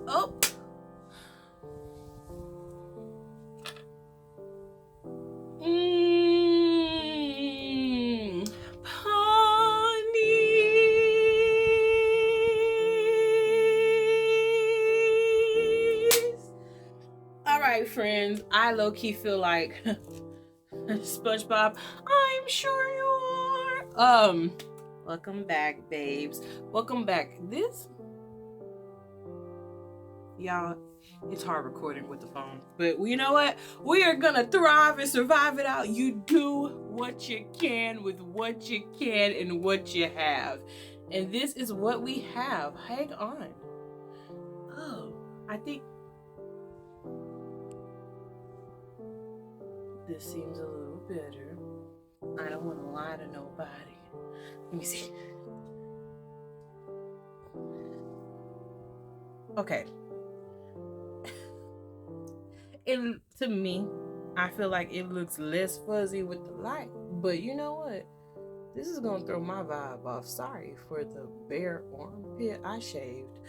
Oh. Ponies. All right, friends. I low-key feel like SpongeBob. I'm sure you are. Welcome back, babes. Welcome back. Y'all, it's hard recording with the phone, but you know what? We are gonna thrive and survive it out. You do what you can with what you can and what you have, and this is what we have. Hang on. Oh, I think this seems a little better. I don't want to lie to nobody. Let me see. Okay. To me, I feel like it looks less fuzzy with the light, but you know what? This is gonna throw my vibe off. Sorry for the bare armpit I shaved.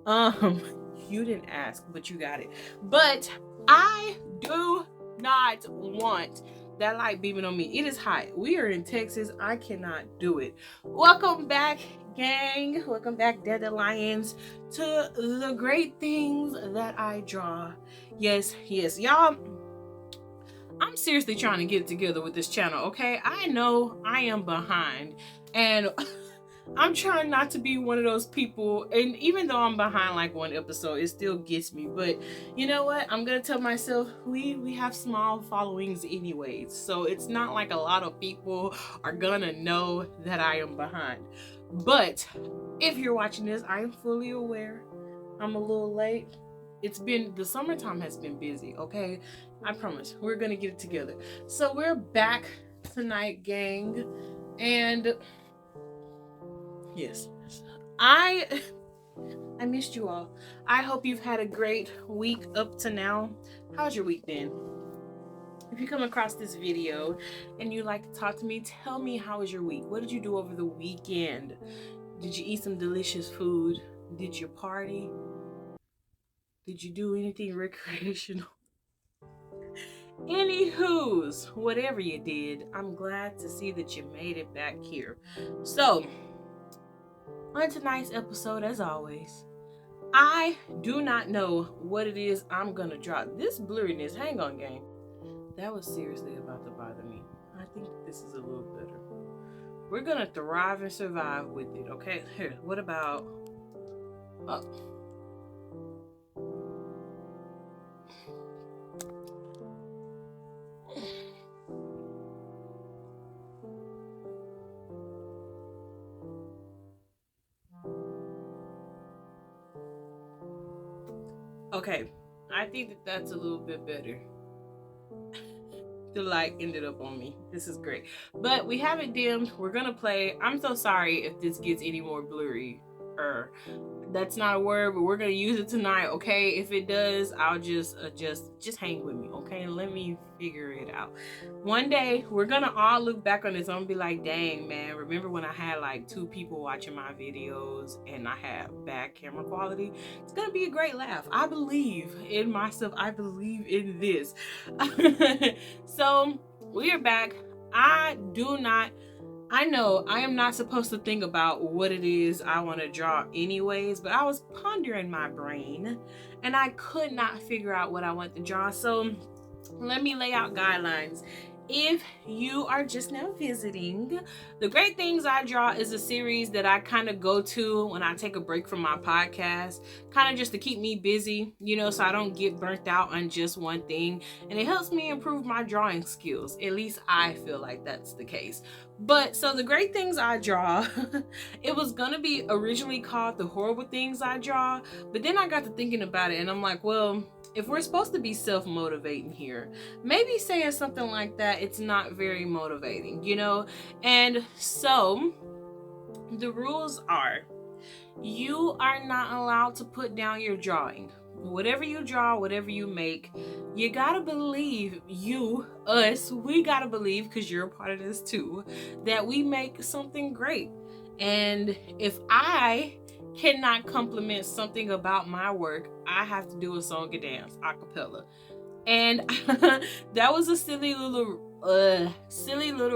You didn't ask, but you got it. But I do not want that light beaming on me. It is hot. We are in Texas. I cannot do it. Welcome back, gang. Welcome back, dandelions, to the great things that I draw. Yes, y'all. I'm seriously trying to get it together with this channel, okay? I know I am behind, and I'm trying not to be one of those people, and even though I'm behind like one episode, it still gets me. But you know what? I'm gonna tell myself we have small followings anyways, so it's not like a lot of people are gonna know that I am behind. But if you're watching this, I am fully aware I'm a little late. The summertime has been busy, okay? I promise we're gonna get it together. So we're back tonight, gang, and yes, I missed you all. I hope you've had a great week up to now. How's your week been? If you come across this video and you'd like to talk to me, tell me, how was your week? What did you do over the weekend? Did you eat some delicious food? Did you party? Did you do anything recreational? Anywho's, whatever you did, I'm glad to see that you made it back here. So, on tonight's episode, as always, I do not know what it is I'm gonna drop. This blurriness, hang on, gang. That was seriously about to bother me. I think this is a little better. We're gonna thrive and survive with it, okay? Here, what about... Okay, I think that's a little bit better. The light ended up on me. This is great. But we have it dimmed. We're gonna play. I'm so sorry if this gets any more blurry. That's not a word, but we're gonna use it tonight, okay? If it does, I'll just adjust. Just hang with me, okay? Let me figure it out. One day, we're gonna all look back on this. I'm gonna be like, dang, man, remember when I had like 2 people watching my videos and I had bad camera quality? It's gonna be a great laugh. I believe in myself. I believe in this. So, we are back. I know I am not supposed to think about what it is I want to draw anyways, but I was pondering my brain and I could not figure out what I want to draw. So let me lay out guidelines. If you are just now visiting, The Great Things I Draw is a series that I kind of go to when I take a break from my podcast, kind of just to keep me busy, you know, so I don't get burnt out on just one thing. And it helps me improve my drawing skills. At least I feel like that's the case. But so The Great Things I Draw, it was gonna be originally called The Horrible Things I Draw, but then I got to thinking about it and I'm like, well, if we're supposed to be self-motivating here, maybe saying something like that, it's not very motivating, you know? And so the rules are, you are not allowed to put down your drawing. Whatever you draw, whatever you make, you gotta believe, we gotta believe, because you're a part of this too, that we make something great. And if I cannot compliment something about my work, I have to do a song and dance a cappella. And that was a silly little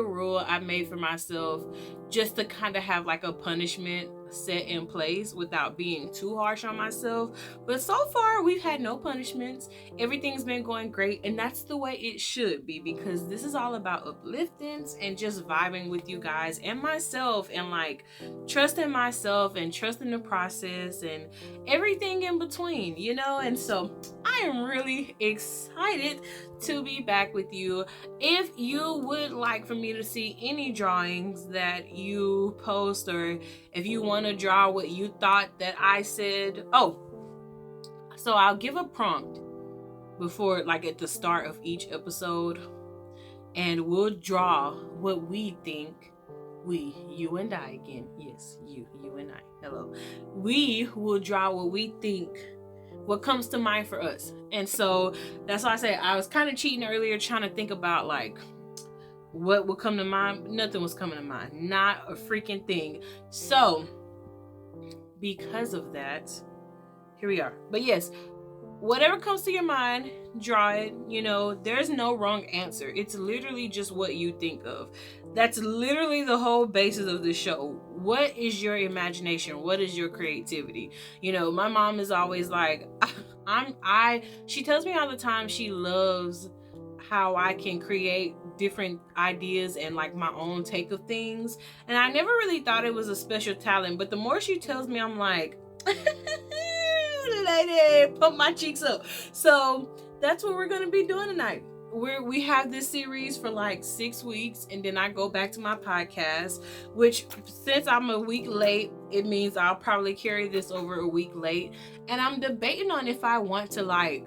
rule I made for myself, just to kind of have like a punishment set in place without being too harsh on myself. But so far we've had no punishments. Everything's been going great, and that's the way it should be, because this is all about upliftings and just vibing with you guys and myself, and like trusting myself and trusting the process and everything in between, you know. And so I am really excited to be back with you. If you would like for me to see any drawings that you post, or if you want to draw what you thought that I said, so I'll give a prompt before, like at the start of each episode, and we'll draw what we think, you and I again, yes, you and I, hello, we will draw what we think, what comes to mind for us. And so that's why I say I was kind of cheating earlier, trying to think about like what would come to mind. Nothing was coming to mind, not a freaking thing. So because of that, here we are. But yes, whatever comes to your mind, draw it. You know, there's no wrong answer. It's literally just what you think of. That's literally the whole basis of the show. What is your imagination? What is your creativity? You know, my mom is always like, she tells me all the time she loves how I can create different ideas and like my own take of things. And I never really thought it was a special talent, but the more she tells me, I'm like, lady, pump my cheeks up. So that's what we're gonna be doing tonight. We have this series for like 6 weeks, and then I go back to my podcast, which since I'm a week late, it means I'll probably carry this over a week late. And I'm debating on if I want to, like,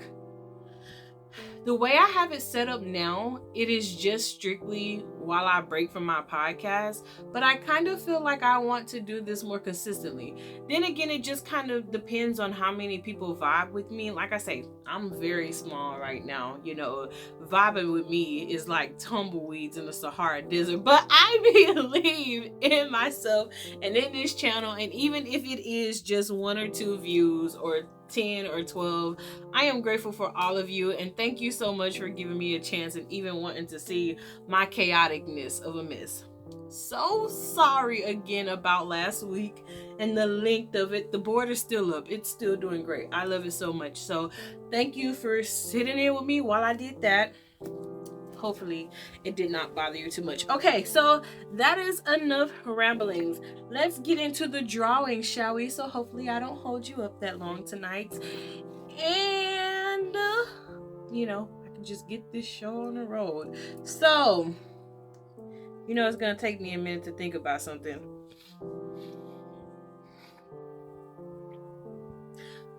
the way I have it set up now, it is just strictly while I break from my podcast, but I kind of feel like I want to do this more consistently. Then again, it just kind of depends on how many people vibe with me. Like I say, I'm very small right now, you know, vibing with me is like tumbleweeds in the Sahara Desert, but I believe in myself and in this channel, and even if it is just 1 or 2 views or 10 or 12, I am grateful for all of you, and thank you so much for giving me a chance and even wanting to see my chaoticness of a mess. So sorry again about last week and the length of it. The board is still up. It's still doing great. I love it so much. So thank you for sitting in with me while I did that. Hopefully it did not bother you too much. Okay, so that is enough ramblings. Let's get into the drawing, shall we? So hopefully I don't hold you up that long tonight, and you know, I can just get this show on the road. So you know, it's gonna take me a minute to think about something.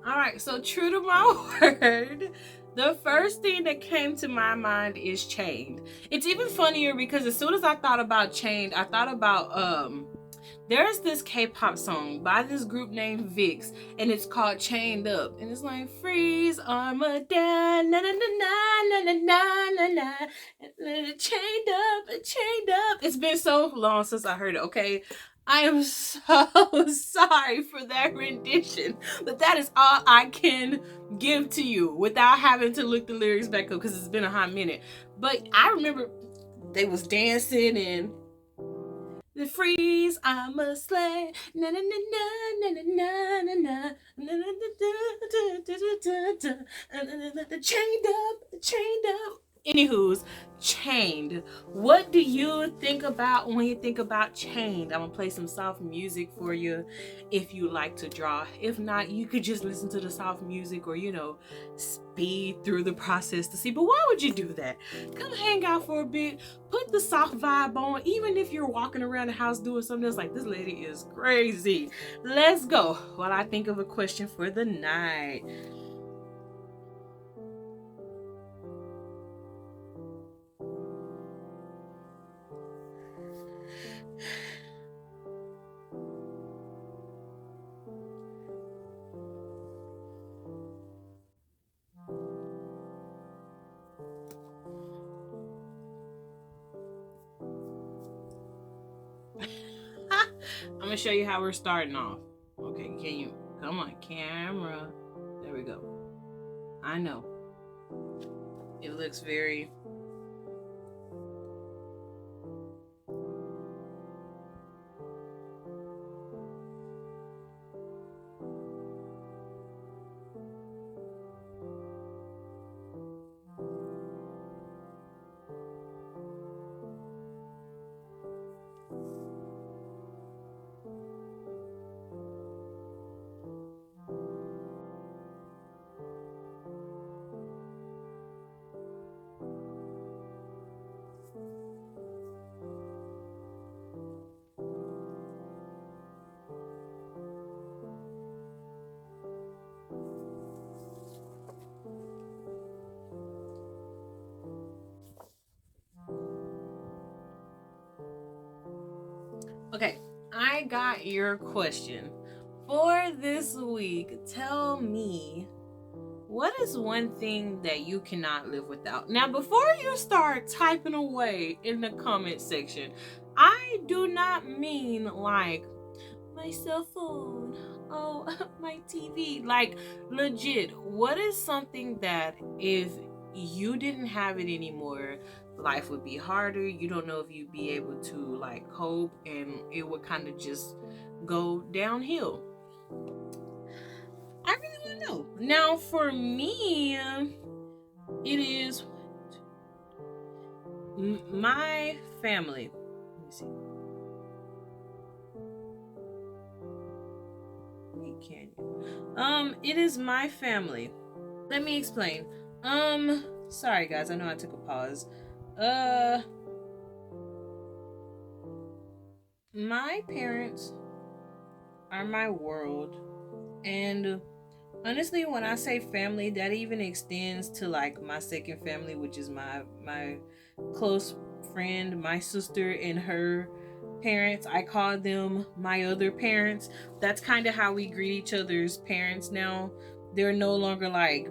All right, so true to my word, the first thing that came to my mind is Chained. It's even funnier because as soon as I thought about Chained, I thought about there's this K-pop song by this group named VIX, and it's called Chained Up, and it's like freeze armor down, na na na na na na na na, chained up, chained up. It's been so long since I heard it. Okay, I am so sorry for that rendition, but that is all I can give to you without having to look the lyrics back up because it's been a hot minute. But I remember they was dancing and the freeze, I'm a slay. Na na na na na na na na na na. Chained up, chained up. Anywho's Chained. What do you think about when you think about Chained? I'm gonna play some soft music for you if you like to draw. If not, you could just listen to the soft music, or you know, speed through the process to see. But why would you do that? Come hang out for a bit, put the soft vibe on, even if you're walking around the house doing something that's like, this lady is crazy. Let's go while I think of a question for the night. I'm gonna show you how we're starting off. Okay, can you come on, camera? There we go. I know. It looks very. Okay, I got your question. For this week, tell me, what is one thing that you cannot live without? Now, before you start typing away in the comment section, I do not mean like my cell phone, oh, my TV. Like, legit, what is something that if you didn't have it anymore, life would be harder? You don't know if you'd be able to like cope, and it would kind of just go downhill. I really want to know. Now, for me, it is my family. Let me see. Wait, can you? It is my family. Let me explain. Sorry guys, I know I took a pause. Uh, my parents are my world, and honestly, when I say family, that even extends to like my second family, which is my close friend, my sister and her parents. I call them my other parents. That's kind of how we greet each other's parents now. They're no longer like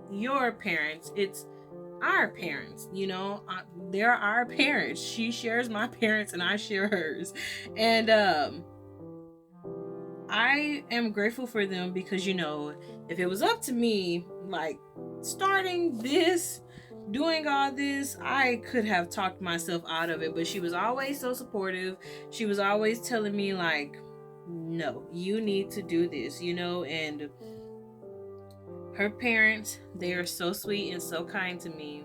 your parents. It's our parents, they're our parents. She shares my parents and I share hers. And I am grateful for them because, if it was up to me, like starting this, doing all this, I could have talked myself out of it. But she was always so supportive. She was always telling me, like, no, you need to do this, and her parents, they are so sweet and so kind to me,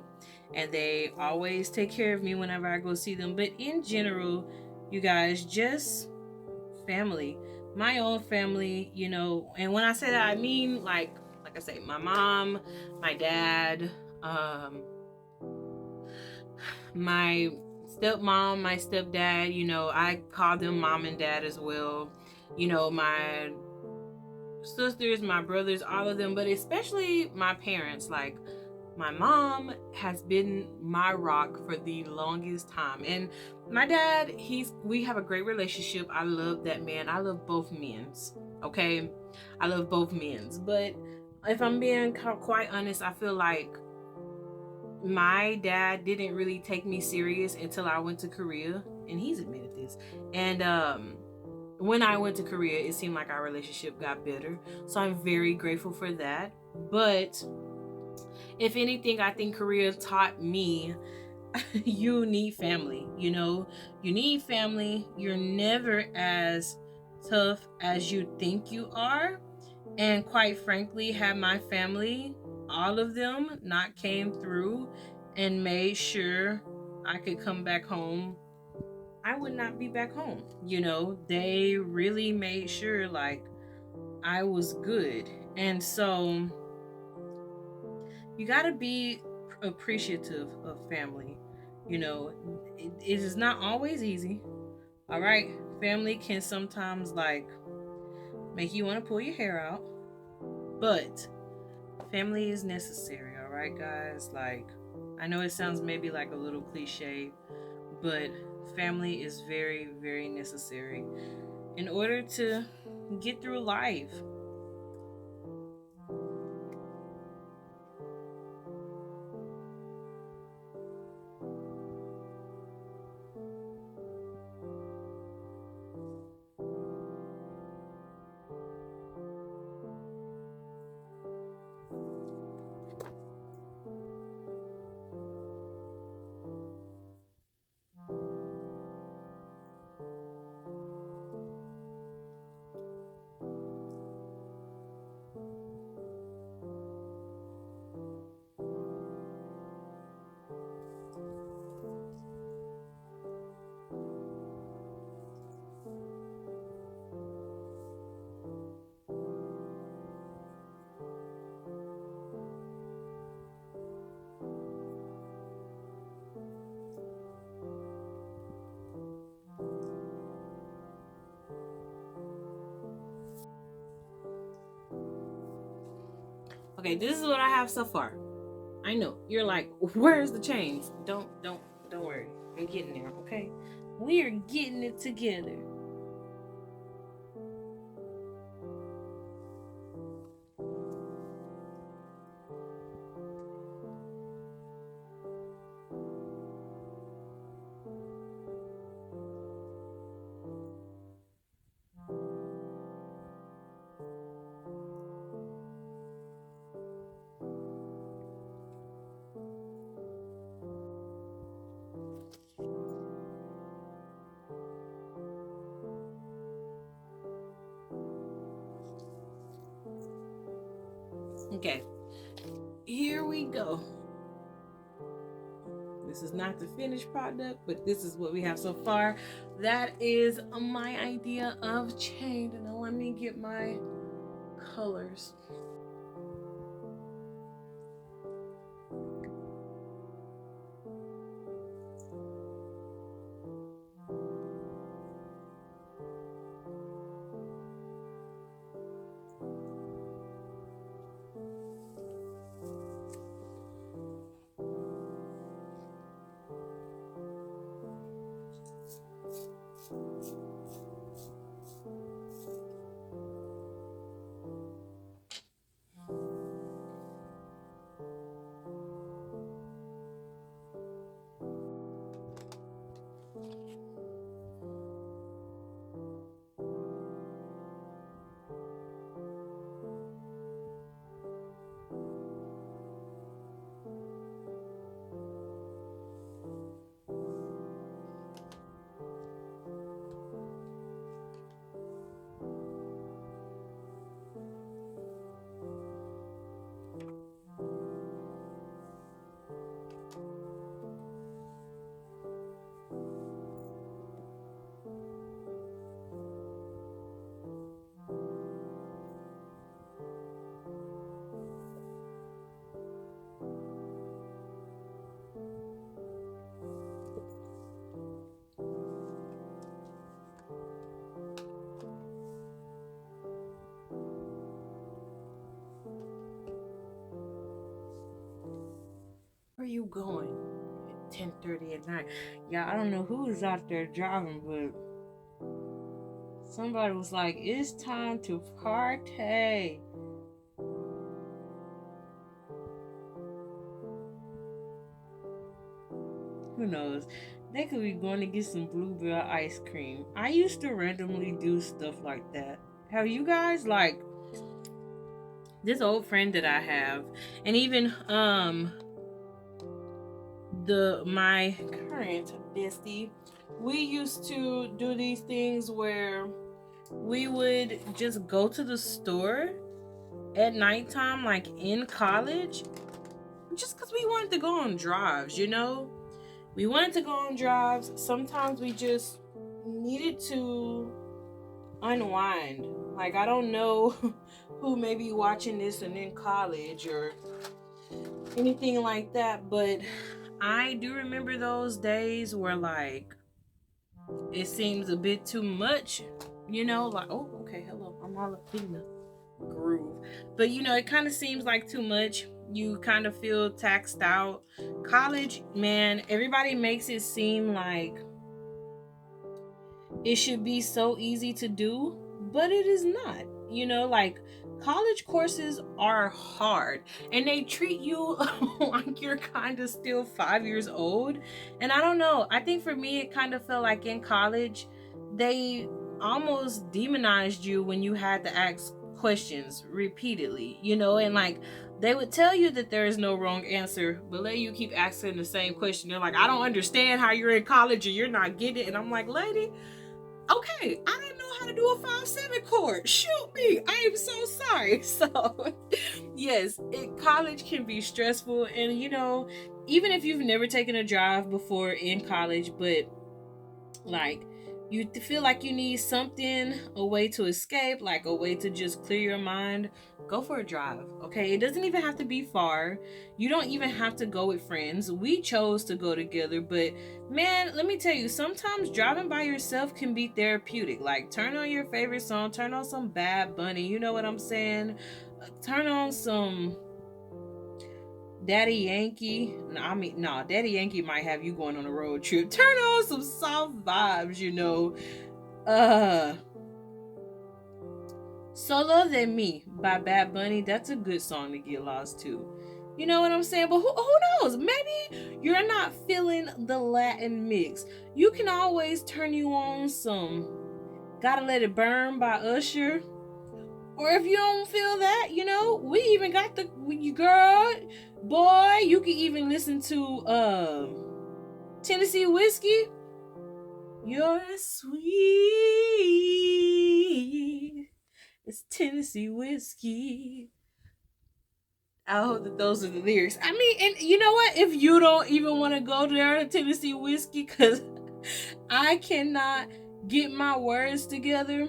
and they always take care of me whenever I go see them. But in general, you guys, just family, my own family, and when I say that, I mean like I say, my mom, my dad, my stepmom, my stepdad, I call them mom and dad as well, my sisters, my brothers, all of them, but especially my parents. Like, my mom has been my rock for the longest time, and my dad, we have a great relationship. I love that man. I love both men's. Okay, I love both men's, but if I'm being quite honest, I feel like my dad didn't really take me serious until I went to Korea, and he's admitted this. And when I went to Korea, it seemed like our relationship got better. So I'm very grateful for that. But if anything, I think Korea taught me you need family. You need family. You're never as tough as you think you are. And quite frankly, had my family, all of them, not came through and made sure I could come back home, I would not be back home. They really made sure like I was good. And so you got to be appreciative of family. It is not always easy. All right. Family can sometimes like make you want to pull your hair out, but family is necessary. All right, guys. Like, I know it sounds maybe like a little cliche, but family is very, very necessary in order to get through life. Okay, this is what I have so far. I know you're like, where's the chains? Don't worry. I'm getting there. Okay, we are getting it together. Okay, here we go. This is not the finished product, but this is what we have so far. That is my idea of chain. Now let me get my colors. Where are you going at 10:30 at night? Yeah, I don't know who is out there driving, but somebody was like, it's time to party. Who knows? They could be going to get some bluebell ice cream. I used to randomly do stuff like that. Have you guys like this old friend that I have, and even the my current bestie, we used to do these things where we would just go to the store at nighttime, like in college, just because we wanted to go on drives, you know? We wanted to go on drives. Sometimes we just needed to unwind. Like, I don't know who may be watching this and in college or anything like that, but I do remember those days where, like, it seems a bit too much, you know? Like, oh, okay, hello, I'm all up in the groove. But, you know, it kind of seems like too much. You kind of feel taxed out. College, man, everybody makes it seem like it should be so easy to do, but it is not. You know, like college courses are hard and they treat you like you're kind of still 5 years old. And I don't know, I think for me, it kind of felt like in college, they almost demonized you when you had to ask questions repeatedly, you know, and like they would tell you that there is no wrong answer, but let you keep asking the same question. They're like, I don't understand how you're in college and you're not getting it. And I'm like, lady, okay, I don't know how to do a 5/7 chord. Shoot me. I am so sorry. So, yes, college can be stressful. And, you know, even if you've never taken a drive before in college, but like you feel like you need something, a way to escape, like a way to just clear your mind, go for a drive. Okay, it doesn't even have to be far. You don't even have to go with friends. We chose to go together, but man, let me tell you, sometimes driving by yourself can be therapeutic. Like turn on your favorite song, turn on some Bad Bunny, you know what I'm saying? Turn on some Daddy Yankee. Daddy Yankee might have you going on a road trip. Turn on some soft vibes, you know. Solo de Me by Bad Bunny. That's a good song to get lost to. You know what I'm saying? But who knows? Maybe you're not feeling the Latin mix. You can always turn you on some Gotta Let It Burn by Usher. Or if you don't feel that, you know, we even got you girl, boy, you can even listen to Tennessee Whiskey. You're sweet. It's Tennessee Whiskey. I hope that those are the lyrics. I mean, and you know what? If you don't even want to go there to Tennessee Whiskey, because I cannot get my words together.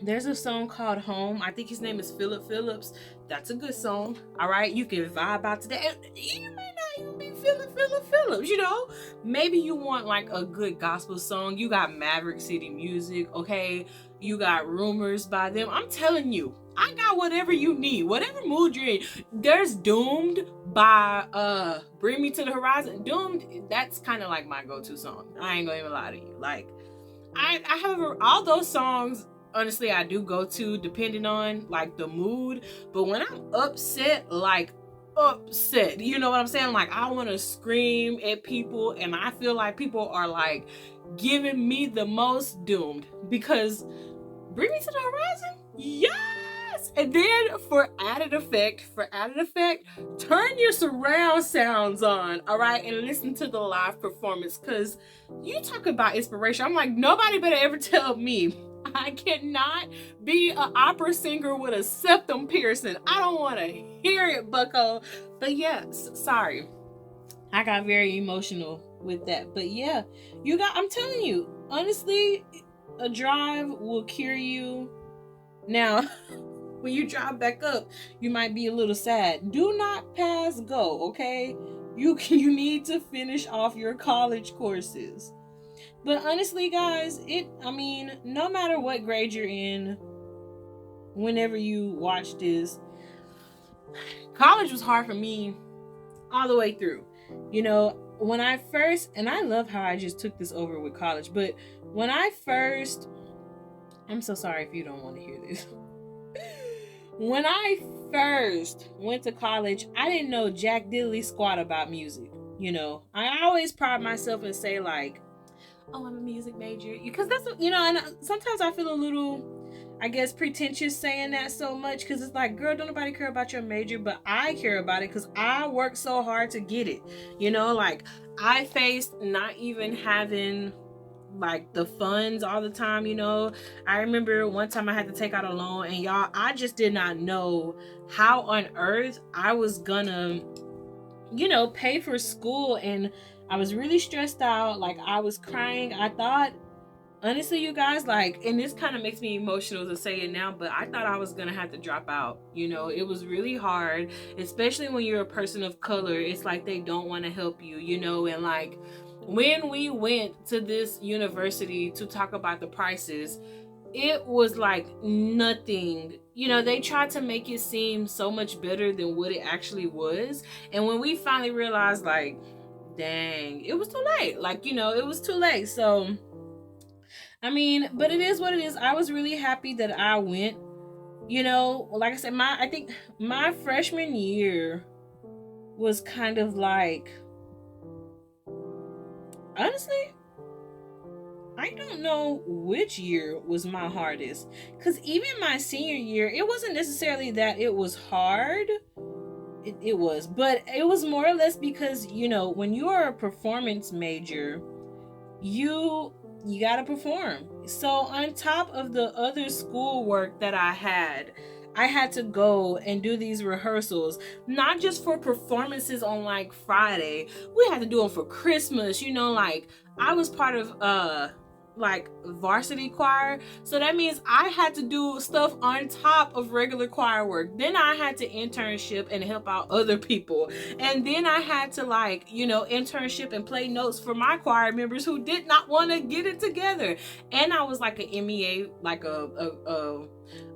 There's a song called Home. I think his name is Philip Phillips. That's a good song. All right, you can vibe out to that. You may not even be feeling Philip Phillips, you know. Maybe you want like a good gospel song. You got Maverick City Music, okay? You got Rumors by them. I'm telling you, I got whatever you need, whatever mood you're in. There's Doomed by Bring Me to the Horizon. Doomed, that's kind of like my go-to song. I ain't gonna even lie to you. Like, I have all those songs. Honestly, I do go to depending on like the mood. But when I'm upset, you know what I'm saying? Like, I want to scream at people, and I feel like people are like giving me the most. Doomed, because Bring Me to the Horizon, yes. And then for added effect, turn your surround sounds on, all right, and listen to the live performance, because you talk about inspiration. I'm like, nobody better ever tell me I cannot be an opera singer with a septum piercing. I don't want to hear it, bucko. But yes, sorry, I got very emotional with that. But yeah, I'm telling you, honestly, a drive will cure you. Now, when you drive back up, you might be a little sad. Do not pass go, okay? You need to finish off your college courses. But honestly, guys, no matter what grade you're in, whenever you watch this, college was hard for me all the way through. You know, when I first, and I love how I just took this over with college, but when I first, I'm so sorry if you don't want to hear this. When I first went to college, I didn't know jack diddly squat about music. You know, I always pride myself and say like, oh, I'm a music major, because that's what, you know, and sometimes I feel a little, I guess, pretentious saying that so much, because it's like, girl, don't nobody care about your major, but I care about it because I worked so hard to get it. You know, like, I faced not even having like the funds all the time. You know, I remember one time I had to take out a loan, and y'all, I just did not know how on earth I was gonna, you know, pay for school, and I was really stressed out. Like, I was crying. I thought, honestly, you guys, like, and this kind of makes me emotional to say it now, but I thought I was gonna have to drop out. You know, it was really hard, especially when you're a person of color. It's like they don't want to help you, you know. And like, when we went to this university to talk about the prices, it was like nothing. You know, they tried to make it seem so much better than what it actually was. And when we finally realized, like, dang, it was too late. Like, you know, it was too late. So, I mean, but it is what it is. I was really happy that I went. You know, like I said, I think my freshman year was kind of like, honestly, I don't know which year was my hardest, because even my senior year, it wasn't necessarily that it was hard. It was, but it was more or less because, you know, when you are a performance major, you got to perform. So on top of the other schoolwork that I had to go and do these rehearsals, not just for performances on like Friday. We had to do them for Christmas. You know, like, I was part of like varsity choir, so that means I had to do stuff on top of regular choir work. Then I had to internship and help out other people, and then I had to like, you know, internship and play notes for my choir members who did not want to get it together. And I was like an MEA, like a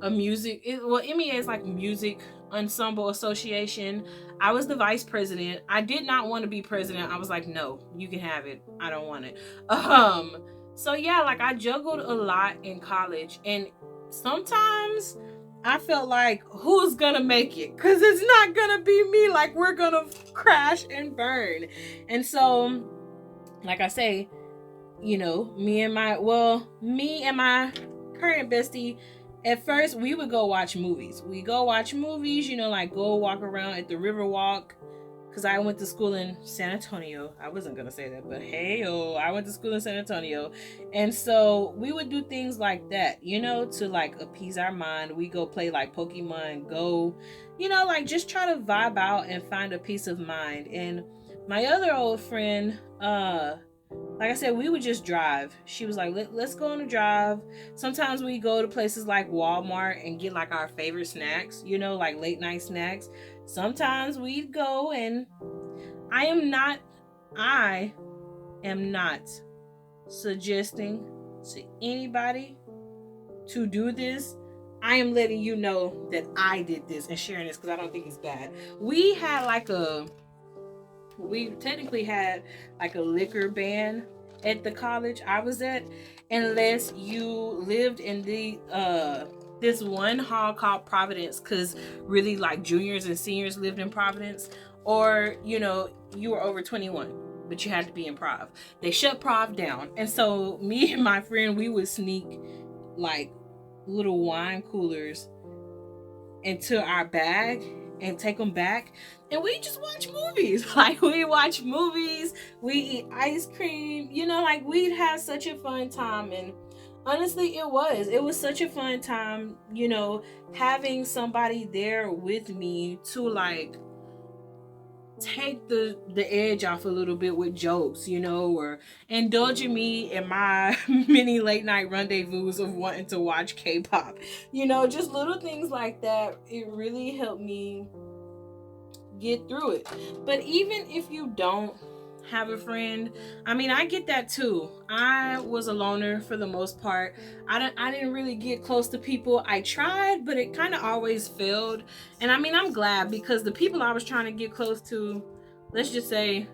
music, MEA is like music ensemble association. I was the vice president. I did not want to be president. I was like, no, you can have it, I don't want it. So yeah, like I juggled a lot in college, and sometimes I felt like, who's gonna make it? Because it's not gonna be me. Like, we're gonna crash and burn. And so, like I say, you know, me and my current bestie, at first we would go watch movies. We go watch movies, you know, like go walk around at the Riverwalk. Because I went to school in San Antonio. I wasn't going to say that, but hey, I went to school in San Antonio. And so we would do things like that, you know, to like appease our mind. We go play like Pokemon Go, you know, like just try to vibe out and find a peace of mind. And my other old friend, like I said, we would just drive. She was like, let's go on a drive. Sometimes we go to places like Walmart and get like our favorite snacks, you know, like late night snacks. Sometimes we'd go, and I am not suggesting to anybody to do this. I am letting you know that I did this and sharing this because I don't think it's bad. We technically had like a liquor ban at the college I was at, unless you lived in the this one hall called Providence, because really like juniors and seniors lived in Providence, or you know, you were over 21 but you had to be in Prov. They shut Prov down, and so me and my friend, we would sneak like little wine coolers into our bag and take them back, and we just watch movies. Like we watch movies, we eat ice cream, you know, like we'd have such a fun time. And honestly, it was such a fun time, you know, having somebody there with me to like take the edge off a little bit with jokes, you know, or indulging me in my mini late night rendezvous of wanting to watch K-pop, you know, just little things like that. It really helped me get through it. But even if you don't have a friend, I mean, I get that too. I was a loner for the most part. I didn't really get close to people. I tried, but it kind of always failed. And I mean, I'm glad, because the people I was trying to get close to, let's just say,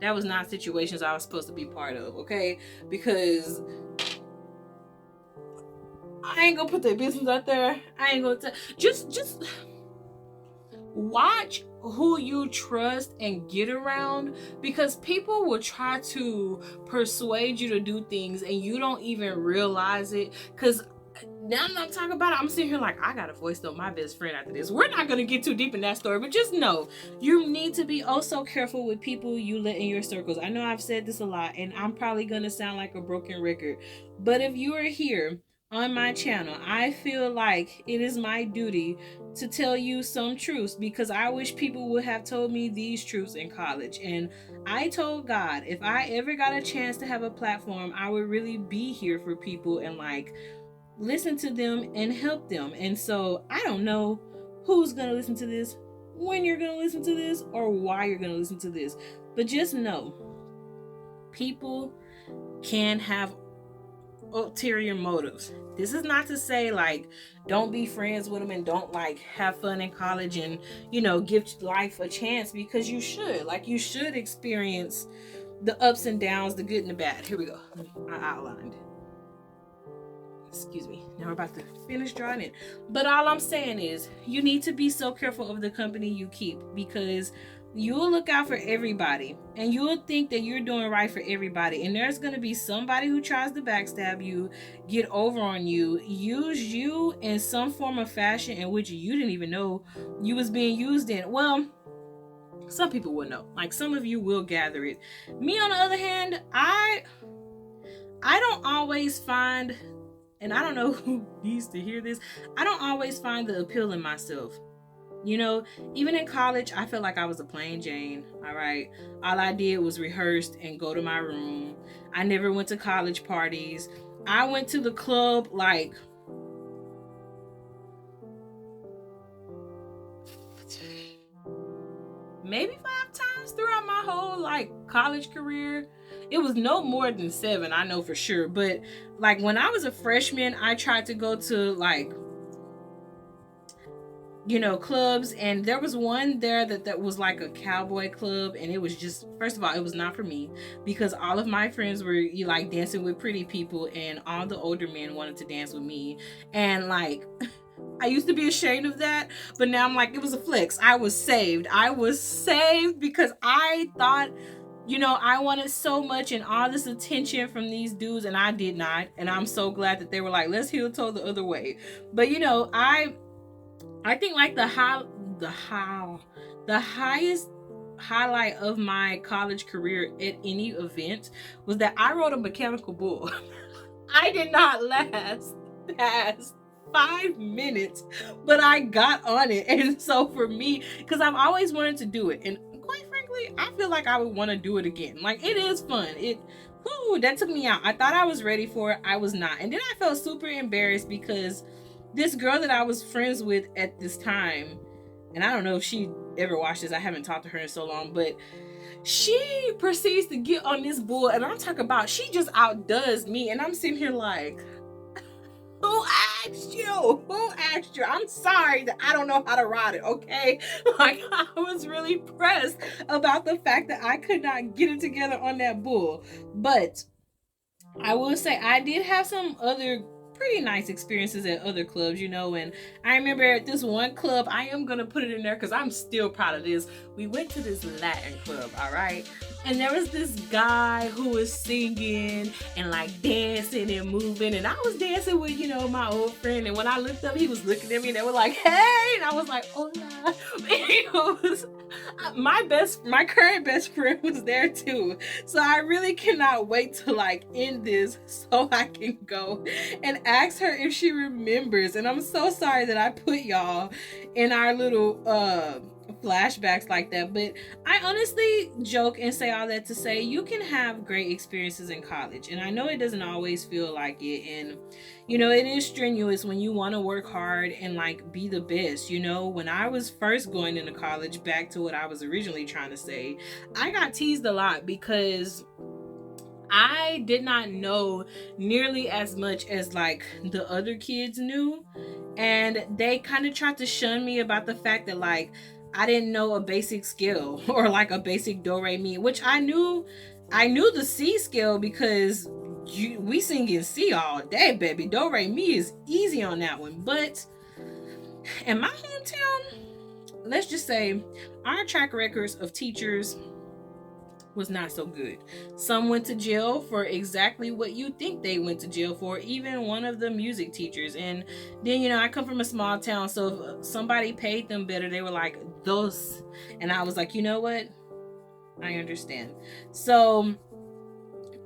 that was not situations I was supposed to be part of, okay? Because I ain't gonna put their business out there. I ain't gonna just watch who you trust and get around, because people will try to persuade you to do things and you don't even realize it. Because now that I'm talking about it, I'm sitting here like, I gotta voice note my best friend after this. We're not gonna get too deep in that story, but just know you need to be oh so careful with people you let in your circles. I know I've said this a lot, and I'm probably gonna sound like a broken record, but if you are here on my channel, I feel like it is my duty to tell you some truths, because I wish people would have told me these truths in college. And I told God, if I ever got a chance to have a platform, I would really be here for people and like listen to them and help them. And so I don't know who's gonna listen to this, when you're gonna listen to this, or why you're gonna listen to this, but just know people can have ulterior motives. This is not to say like don't be friends with them and don't like have fun in college and, you know, give life a chance, because you should. Like, you should experience the ups and downs, the good and the bad. Here we go. I outlined. Excuse me. Now we're about to finish drawing it. But all I'm saying is you need to be so careful of the company you keep, because you'll look out for everybody and you'll think that you're doing right for everybody, and there's going to be somebody who tries to backstab you, get over on you, use you in some form of fashion in which you didn't even know you was being used in. Well, some people will know. Like, some of you will gather it. Me, on the other hand, I don't always find, and I don't know who needs to hear this, I don't always find the appeal in myself. You know, even in college, I felt like I was a plain Jane. All right. All I did was rehearse and go to my room. I never went to college parties. I went to the club like maybe 5 times throughout my whole like college career. It was no more than 7, I know for sure. But like when I was a freshman, I tried to go to like, you know, clubs, and there was one there that was like a cowboy club, and it was just, first of all, it was not for me because all of my friends were you like dancing with pretty people, and all the older men wanted to dance with me, and like I used to be ashamed of that, but now I'm like, it was a flex. I was saved. I was saved because I thought, you know, I wanted so much and all this attention from these dudes, and I did not. And I'm so glad that they were like, let's heel toe the other way. But you know, I think like the highest highlight of my college career at any event was that I rode a mechanical bull. I did not last past 5 minutes, but I got on it. And so for me, because I've always wanted to do it, and quite frankly, I feel like I would want to do it again. Like, it is fun. That took me out. I thought I was ready for it. I was not. And then I felt super embarrassed because this girl that I was friends with at this time, and I don't know if she ever watched this, I haven't talked to her in so long, but she proceeds to get on this bull, and I'm talking about she just outdoes me, and I'm sitting here like, who asked you? Who asked you? I'm sorry that I don't know how to ride it, okay? Like, I was really pressed about the fact that I could not get it together on that bull. But I will say I did have some other pretty nice experiences at other clubs, you know. And I remember at this one club, I am gonna put it in there because I'm still proud of this. We went to this Latin club, all right, and there was this guy who was singing and like dancing and moving, and I was dancing with, you know, my old friend, and when I looked up, he was looking at me, and they were like, hey, and I was like, hola. It was my current best friend was there too, so I really cannot wait to like end this so I can go and ask her if she remembers. And I'm so sorry that I put y'all in our little flashbacks like that, but I honestly joke and say all that to say you can have great experiences in college, and I know it doesn't always feel like it, and you know, it is strenuous when you want to work hard and like be the best. You know, when I was first going into college, back to what I was originally trying to say, I got teased a lot because I did not know nearly as much as like the other kids knew, and they kind of tried to shun me about the fact that like I didn't know a basic scale or like a basic do re mi, which I knew the C scale because we sing in C all day, baby. Do re mi is easy on that one. But in my hometown, let's just say our track records of teachers was not so good. Some went to jail for exactly what you think they went to jail for, even one of the music teachers. And then, you know, I come from a small town, so if somebody paid them better, they were like, those. And I was like, you know what? I understand. So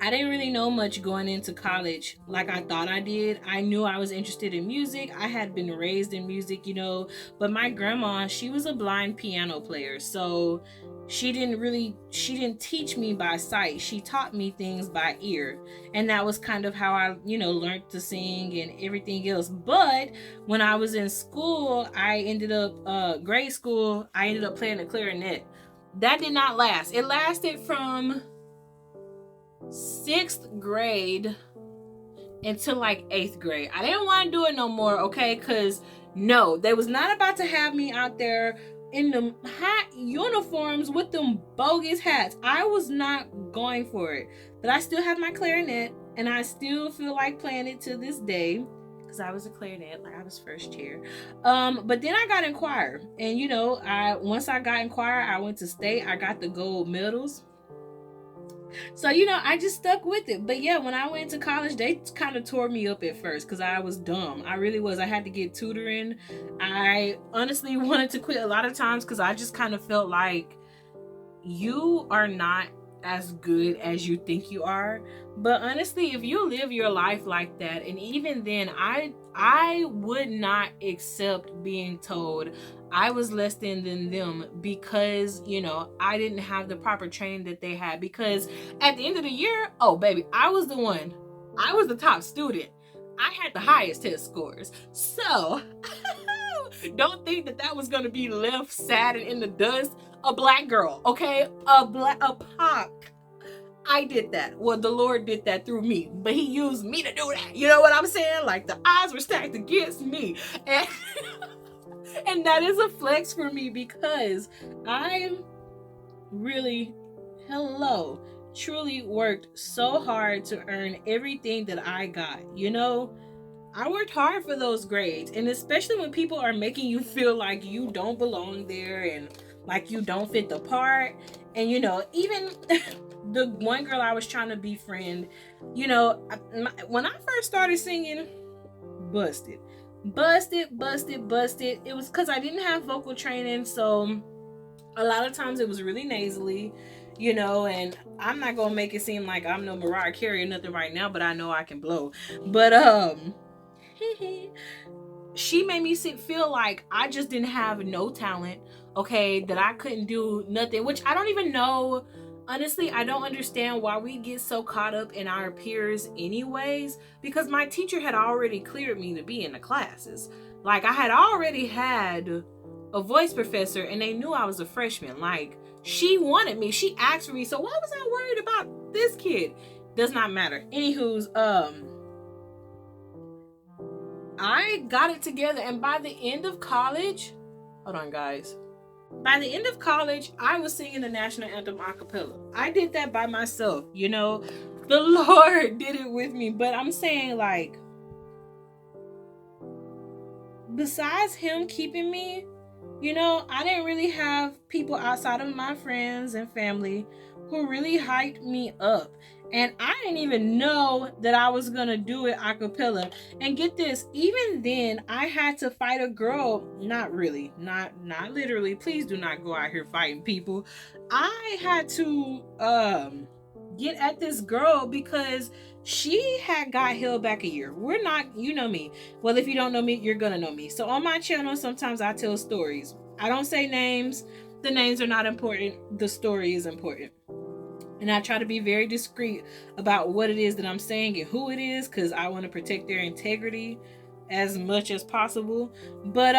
I didn't really know much going into college like I thought I did. I knew I was interested in music. I had been raised in music, you know, but my grandma, she was a blind piano player. So she didn't teach me by sight. She taught me things by ear. And that was kind of how I, you know, learned to sing and everything else. But when I was in school, grade school, I ended up playing the clarinet. That did not last. It lasted from 6th grade until like 8th grade. I didn't want to do it no more, okay? Because no, they was not about to have me out there in them hot uniforms with them bogus hats. I was not going for it. But I still have my clarinet, and I still feel like playing it to this day because I was a clarinet, like I was first chair. But then I got in choir, and you know, once I got in choir, I went to state. I got the gold medals. So, you know, I just stuck with it. But yeah, when I went to college, they kind of tore me up at first because I was dumb. I really was. I had to get tutoring. I honestly wanted to quit a lot of times because I just kind of felt like you are not as good as you think you are. But honestly, if you live your life like that, and even then, I would not accept being told I was less than them because, you know, I didn't have the proper training that they had. Because at the end of the year, oh baby, I was the one. I was the top student. I had the highest test scores. So don't think that that was gonna be left sad and in the dust. A black girl, okay? A pop. I did that. Well, the Lord did that through me, but He used me to do that. You know what I'm saying? Like the odds were stacked against me, and and that is a flex for me because I really, truly worked so hard to earn everything that I got. You know, I worked hard for those grades, and especially when people are making you feel like you don't belong there and like you don't fit the part. And you know, even the one girl I was trying to befriend, you know, when I first started singing, busted. It was because I didn't have vocal training, so a lot of times it was really nasally, you know, and I'm not gonna make it seem like I'm no Mariah Carey or nothing right now, but I know I can blow. But she made me feel like I just didn't have no talent, okay, that I couldn't do nothing, which I don't even know. Honestly, I don't understand why we get so caught up in our peers anyways, because my teacher had already cleared me to be in the classes. Like, I had already had a voice professor and they knew I was a freshman. Like, she wanted me. She asked for me. So why was I worried about this kid? Does not matter. Anywho's, I got it together, and by the end of college, hold on guys, by the end of college, I was singing the national anthem a cappella. I did that by myself, you know, the Lord did it with me. But I'm saying, like, besides Him keeping me, you know, I didn't really have people outside of my friends and family who really hyped me up. And I didn't even know that I was gonna do it a cappella. And get this, even then I had to fight a girl, not really, not literally. Please do not go out here fighting people. I had to get at this girl because she had got held back a year. We're not, you know me. Well, if you don't know me, you're gonna know me. So on my channel, sometimes I tell stories. I don't say names. The names are not important. The story is important. And I try to be very discreet about what it is that I'm saying and who it is, because I want to protect their integrity as much as possible. But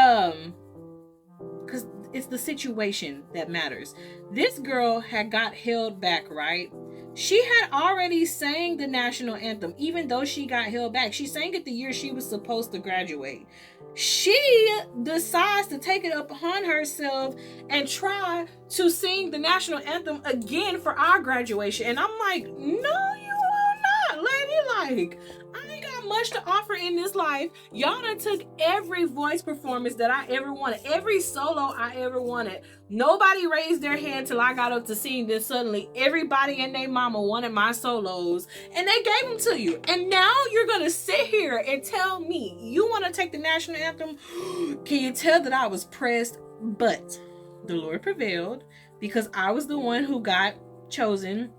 because it's the situation that matters. This girl had got held back, right? She had already sang the national anthem, even though she got held back. She sang it the year she was supposed to graduate. She decides to take it upon herself and try to sing the national anthem again for our graduation. And I'm like, no, you will not, lady. Like, I ain't got much to offer in this life. Y'all done took every voice performance that I ever wanted, every solo I ever wanted. Nobody raised their hand till I got up to sing. Then suddenly everybody and their mama wanted my solos, and they gave them to you. And now you're gonna sit here and tell me you want to take the national anthem? Can you tell that I was pressed? But the Lord prevailed because I was the one who got chosen.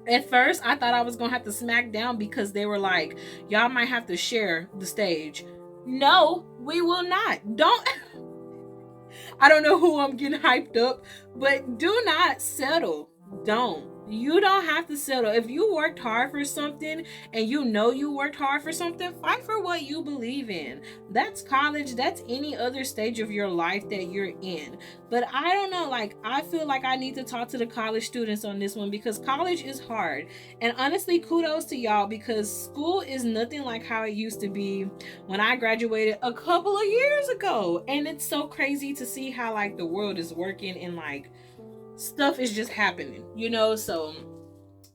At first, I thought I was gonna have to smack down because they were like, y'all might have to share the stage. No, we will not. Don't. I don't know who I'm getting hyped up, but do not settle. Don't. You don't have to settle. If you worked hard for something and you know you worked hard for something, fight for what you believe in. That's college. That's any other stage of your life that you're in. But I don't know, like, I feel like I need to talk to the college students on this one because college is hard. And honestly, kudos to y'all because school is nothing like how it used to be when I graduated a couple of years ago. And it's so crazy to see how, like, the world is working and, like, stuff is just happening, you know? So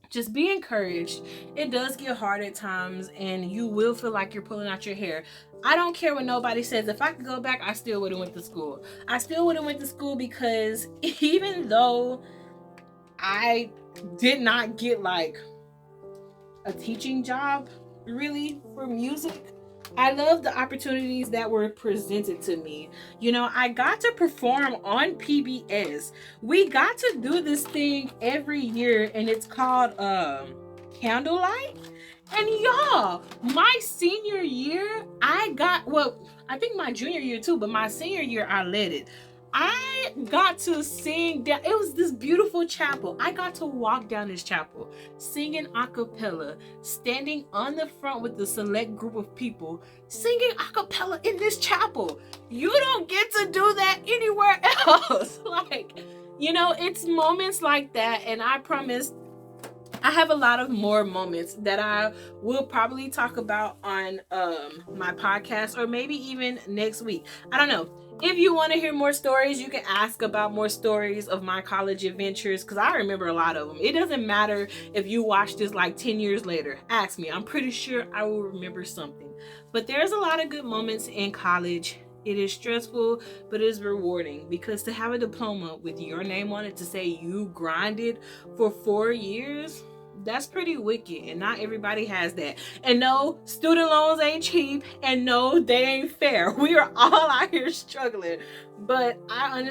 just be encouraged. It does get hard at times and you will feel like you're pulling out your hair. I don't care what nobody says. If I could go back, I still would have went to school. I still would have went to school because even though I did not get like a teaching job really for music, I love the opportunities that were presented to me. You know, I got to perform on PBS. We got to do this thing every year, and it's called Candlelight. And y'all, my senior year, I think my junior year too, but my senior year, I led it. I got to sing down. It was this beautiful chapel. I got to walk down this chapel, singing a cappella, standing on the front with the select group of people, singing a cappella in this chapel. You don't get to do that anywhere else. Like, you know, it's moments like that, and I promise I have a lot of more moments that I will probably talk about on my podcast, or maybe even next week. I don't know. If you want to hear more stories, you can ask about more stories of my college adventures, because I remember a lot of them. It doesn't matter if you watch this like 10 years later. Ask me. I'm pretty sure I will remember something. But there's a lot of good moments in college. It is stressful, but it is rewarding, because to have a diploma with your name on it to say you grinded for 4 years, that's pretty wicked, and not everybody has that. And no, student loans ain't cheap, and no, they ain't fair. We are all out here struggling. But I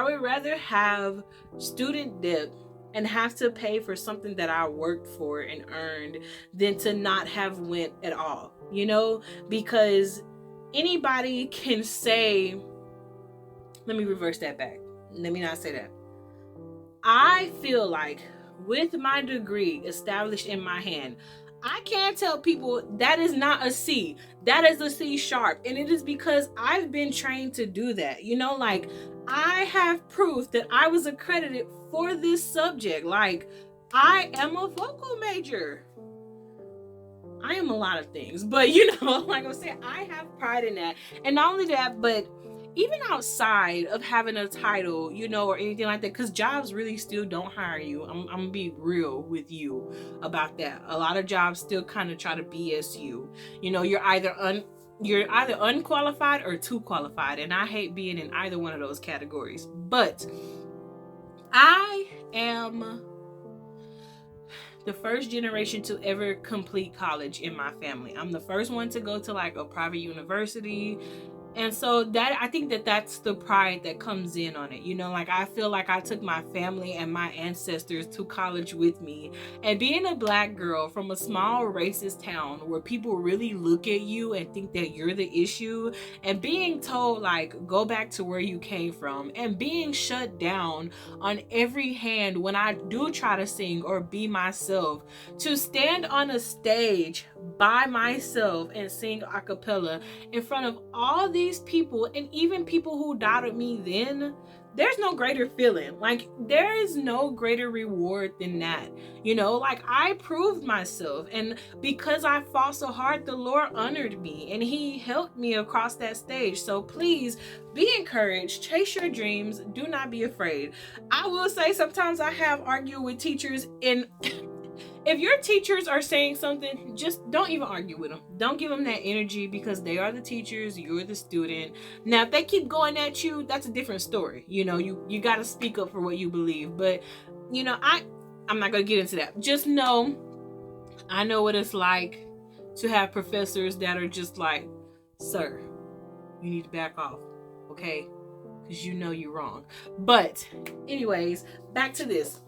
would rather have student debt and have to pay for something that I worked for and earned than to not have went at all, you know? Because anybody can say, let me reverse that back. Let me not say that. I feel like with my degree established in my hand, I can't tell people that is not a C. That is a C sharp. And it is because I've been trained to do that. You know, like, I have proof that I was accredited for this subject. Like, I am a vocal major. I am a lot of things, but you know, like I'm saying, I have pride in that. And not only that, but even outside of having a title, you know, or anything like that, because jobs really still don't hire you. I'm gonna be real with you about that. A lot of jobs still kind of try to BS you. You know, you're either unqualified or too qualified, and I hate being in either one of those categories. But I am the first generation to ever complete college in my family. I'm the first one to go to like a private university. And so that, I think that that's the pride that comes in on it. You know, like, I feel like I took my family and my ancestors to college with me. And being a Black girl from a small racist town where people really look at you and think that you're the issue, and being told, like, go back to where you came from, and being shut down on every hand when I do try to sing or be myself, to stand on a stage by myself and sing a cappella in front of all these people, and even people who doubted me then, there's no greater feeling. Like, there is no greater reward than that. You know, like, I proved myself, and because I fought so hard, the Lord honored me and he helped me across that stage. So please be encouraged, chase your dreams, do not be afraid. I will say sometimes I have argued with teachers, and if your teachers are saying something, just don't even argue with them. Don't give them that energy, because they are the teachers, you're the student. Now, if they keep going at you, that's a different story. You know, you got to speak up for what you believe. But, you know, I'm not going to get into that. Just know, I know what it's like to have professors that are just like, sir, you need to back off, okay? Because you know you're wrong. But anyways, back to this.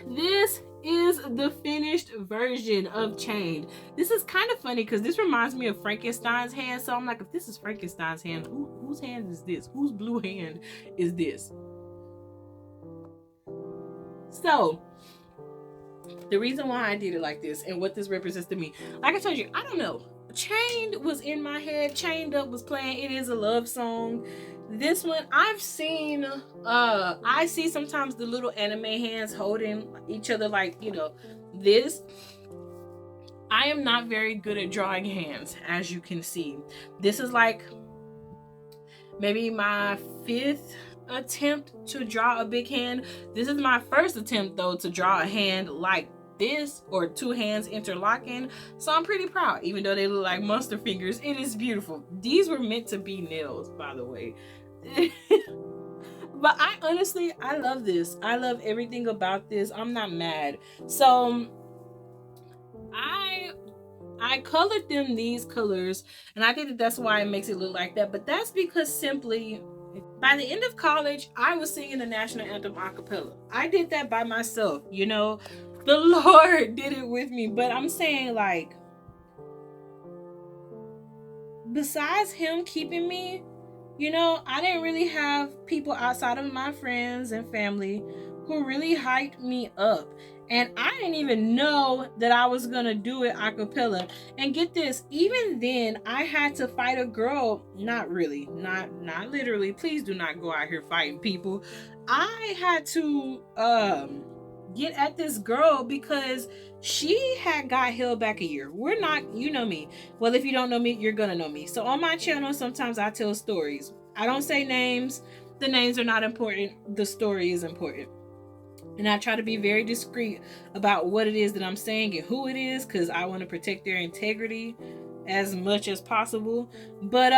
This is the finished version of Chained. This is kind of funny because this reminds me of Frankenstein's hand. So I'm like, if this is Frankenstein's hand, whose hand is this? Whose blue hand is this? So the reason why I did it like this and what this represents to me, like I told you, I don't know. Chained was in my head. Chained Up was playing. It is a love song. This one I've seen, I see sometimes the little anime hands holding each other, like, you know, this. I am not very good at drawing hands, as you can see. This is like maybe my 5th attempt to draw a big hand. This is my first attempt though to draw a hand like this, or 2 hands interlocking. So I'm pretty proud, even though they look like monster fingers. It is beautiful. These were meant to be nails, by the way. But I love this. I love everything about this. I'm not mad. So I colored them these colors, and I think that that's why it makes it look like that. But that's because simply, by the end of college, I was singing the national anthem a cappella. I did that by myself, you know. The Lord did it with me. But I'm saying, like, besides Him keeping me, you know, I didn't really have people outside of my friends and family who really hyped me up. And I didn't even know that I was gonna do it a cappella. And get this, even then I had to fight a girl, not really, not literally. Please do not go out here fighting people. I had to get at this girl because she had got held back a year. We're not, you know me. Well, if you don't know me, you're gonna know me. So on my channel, sometimes I tell stories. I don't say names. The names are not important. The story is important. And I try to be very discreet about what it is that I'm saying and who it is, because I want to protect their integrity as much as possible. But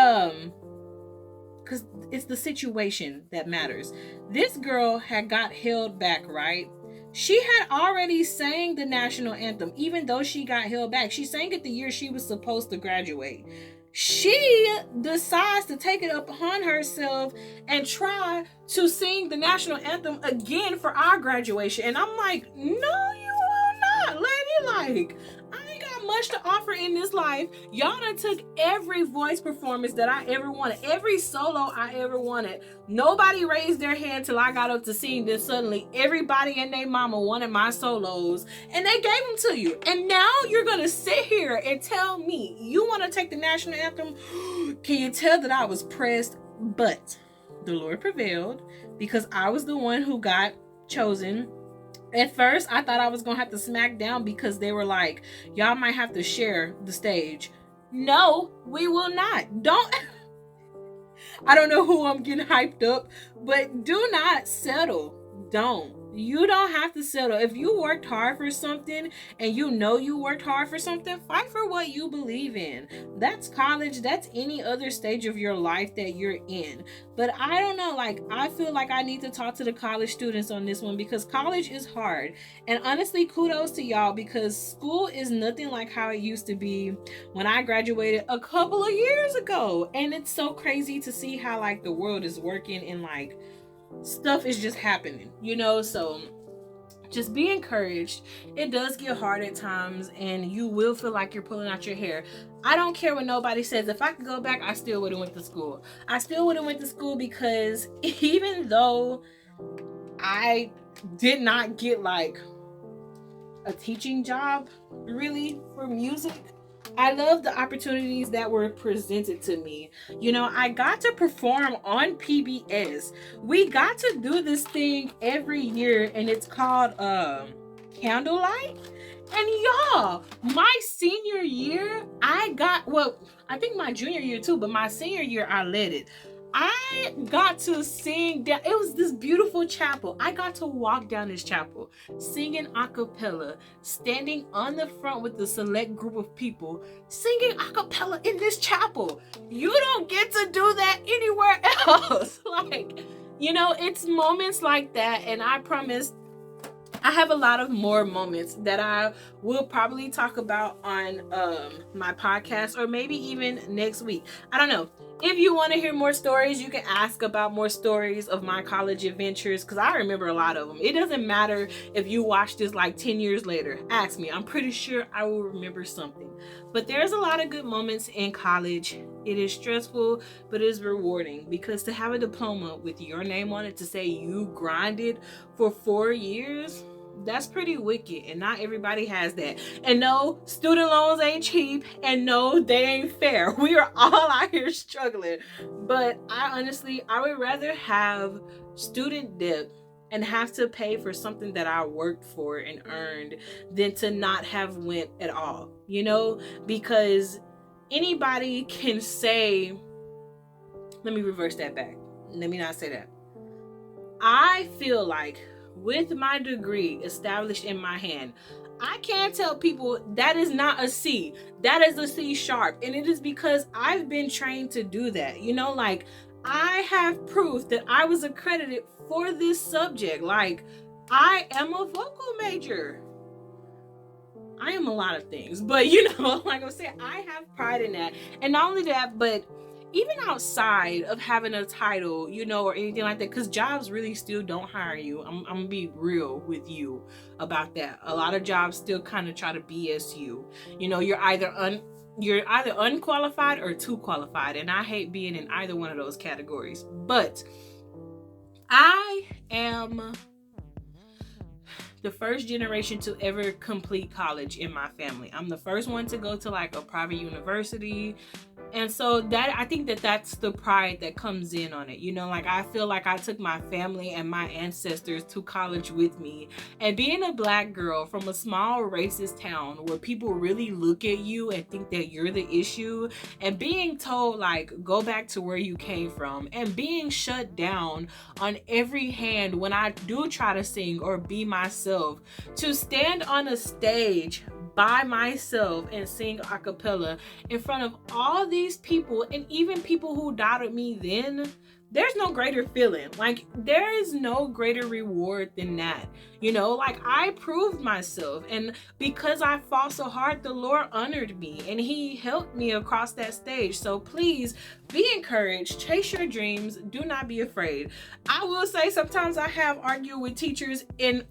because it's the situation that matters. This girl had got held back, right? She had already sang the national anthem, even though she got held back. She sang it the year she was supposed to graduate. She decides to take it upon herself and try to sing the national anthem again for our graduation. And I'm like, no, you will not, lady. Like, I ain't got much to offer in this life. Y'all done took every voice performance that I ever wanted, every solo I ever wanted. Nobody raised their hand till I got up to sing. Then suddenly everybody and their mama wanted my solos, and they gave them to you. And now you're gonna sit here and tell me you want to take the national anthem? Can you tell that I was pressed? But the Lord prevailed, because I was the one who got chosen. At first, I thought I was gonna have to smack down, because they were like, y'all might have to share the stage. No, we will not. Don't. I don't know who I'm getting hyped up, but do not settle. Don't. You don't have to settle. If you worked hard for something and you know you worked hard for something, fight for what you believe in. That's college. That's any other stage of your life that you're in. But I don't know, like, I feel like I need to talk to the college students on this one, because college is hard. And honestly, kudos to y'all, because school is nothing like how it used to be when I graduated a couple of years ago. And it's so crazy to see how, like, the world is working and, like, stuff is just happening, you know. So just be encouraged. It does get hard at times, and you will feel like you're pulling out your hair. I don't care what nobody says. If I could go back, I still would have went to school. I still would have went to school, because even though I did not get like a teaching job really for music, I love the opportunities that were presented to me. You know, I got to perform on PBS. We got to do this thing every year, and it's called Candlelight. And y'all, my senior year, I think my junior year too, but my senior year, I led it. I got to sing down. It was this beautiful chapel. I got to walk down this chapel singing a cappella, standing on the front with the select group of people, singing a cappella in this chapel. You don't get to do that anywhere else. Like, you know, it's moments like that. And I promise I have a lot of more moments that I will probably talk about on my podcast, or maybe even next week. I don't know. If you want to hear more stories, you can ask about more stories of my college adventures, because I remember a lot of them. It doesn't matter if you watch this like 10 years later. Ask me. I'm pretty sure I will remember something. But there's a lot of good moments in college. It is stressful, but it is rewarding, because to have a diploma with your name on it to say you grinded for 4 years, that's pretty wicked, and not everybody has that. And no, student loans ain't cheap, and no, they ain't fair. We are all out here struggling. But I would rather have student debt and have to pay for something that I worked for and earned than to not have went at all, you know? Because anybody can say, let me reverse that back. Let me not say that. I feel like with my degree established in my hand, I can't tell people that is not a C. That is a C sharp. And it is because I've been trained to do that. You know, like, I have proof that I was accredited for this subject. Like, I am a vocal major. I am a lot of things, but you know, like I'm saying, I have pride in that. And not only that, but even outside of having a title, you know, or anything like that, because jobs really still don't hire you. I'm gonna be real with you about that. A lot of jobs still kind of try to BS you. You know, you're either unqualified or too qualified, and I hate being in either one of those categories. But I am the first generation to ever complete college in my family. I'm the first one to go to like a private university. And so that, I think that that's the pride that comes in on it. You know, like I feel like I took my family and my ancestors to college with me. And being a Black girl from a small racist town where people really look at you and think that you're the issue, and being told like, go back to where you came from, and being shut down on every hand when I do try to sing or be myself, to stand on a stage by myself and sing a cappella in front of all these people, and even people who doubted me then, there's no greater feeling. Like, there is no greater reward than that. You know, like I proved myself, and because I fought so hard, the Lord honored me and he helped me across that stage. So please be encouraged, chase your dreams, do not be afraid. I will say sometimes I have argued with teachers, and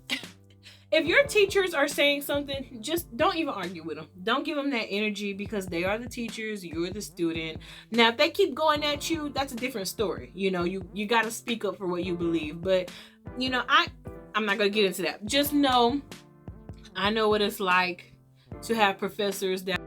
if your teachers are saying something, just don't even argue with them. Don't give them that energy, because they are the teachers, you're the student. Now, if they keep going at you, that's a different story. You know, you got to speak up for what you believe. But, you know, I'm not going to get into that. Just know, I know what it's like to have professors that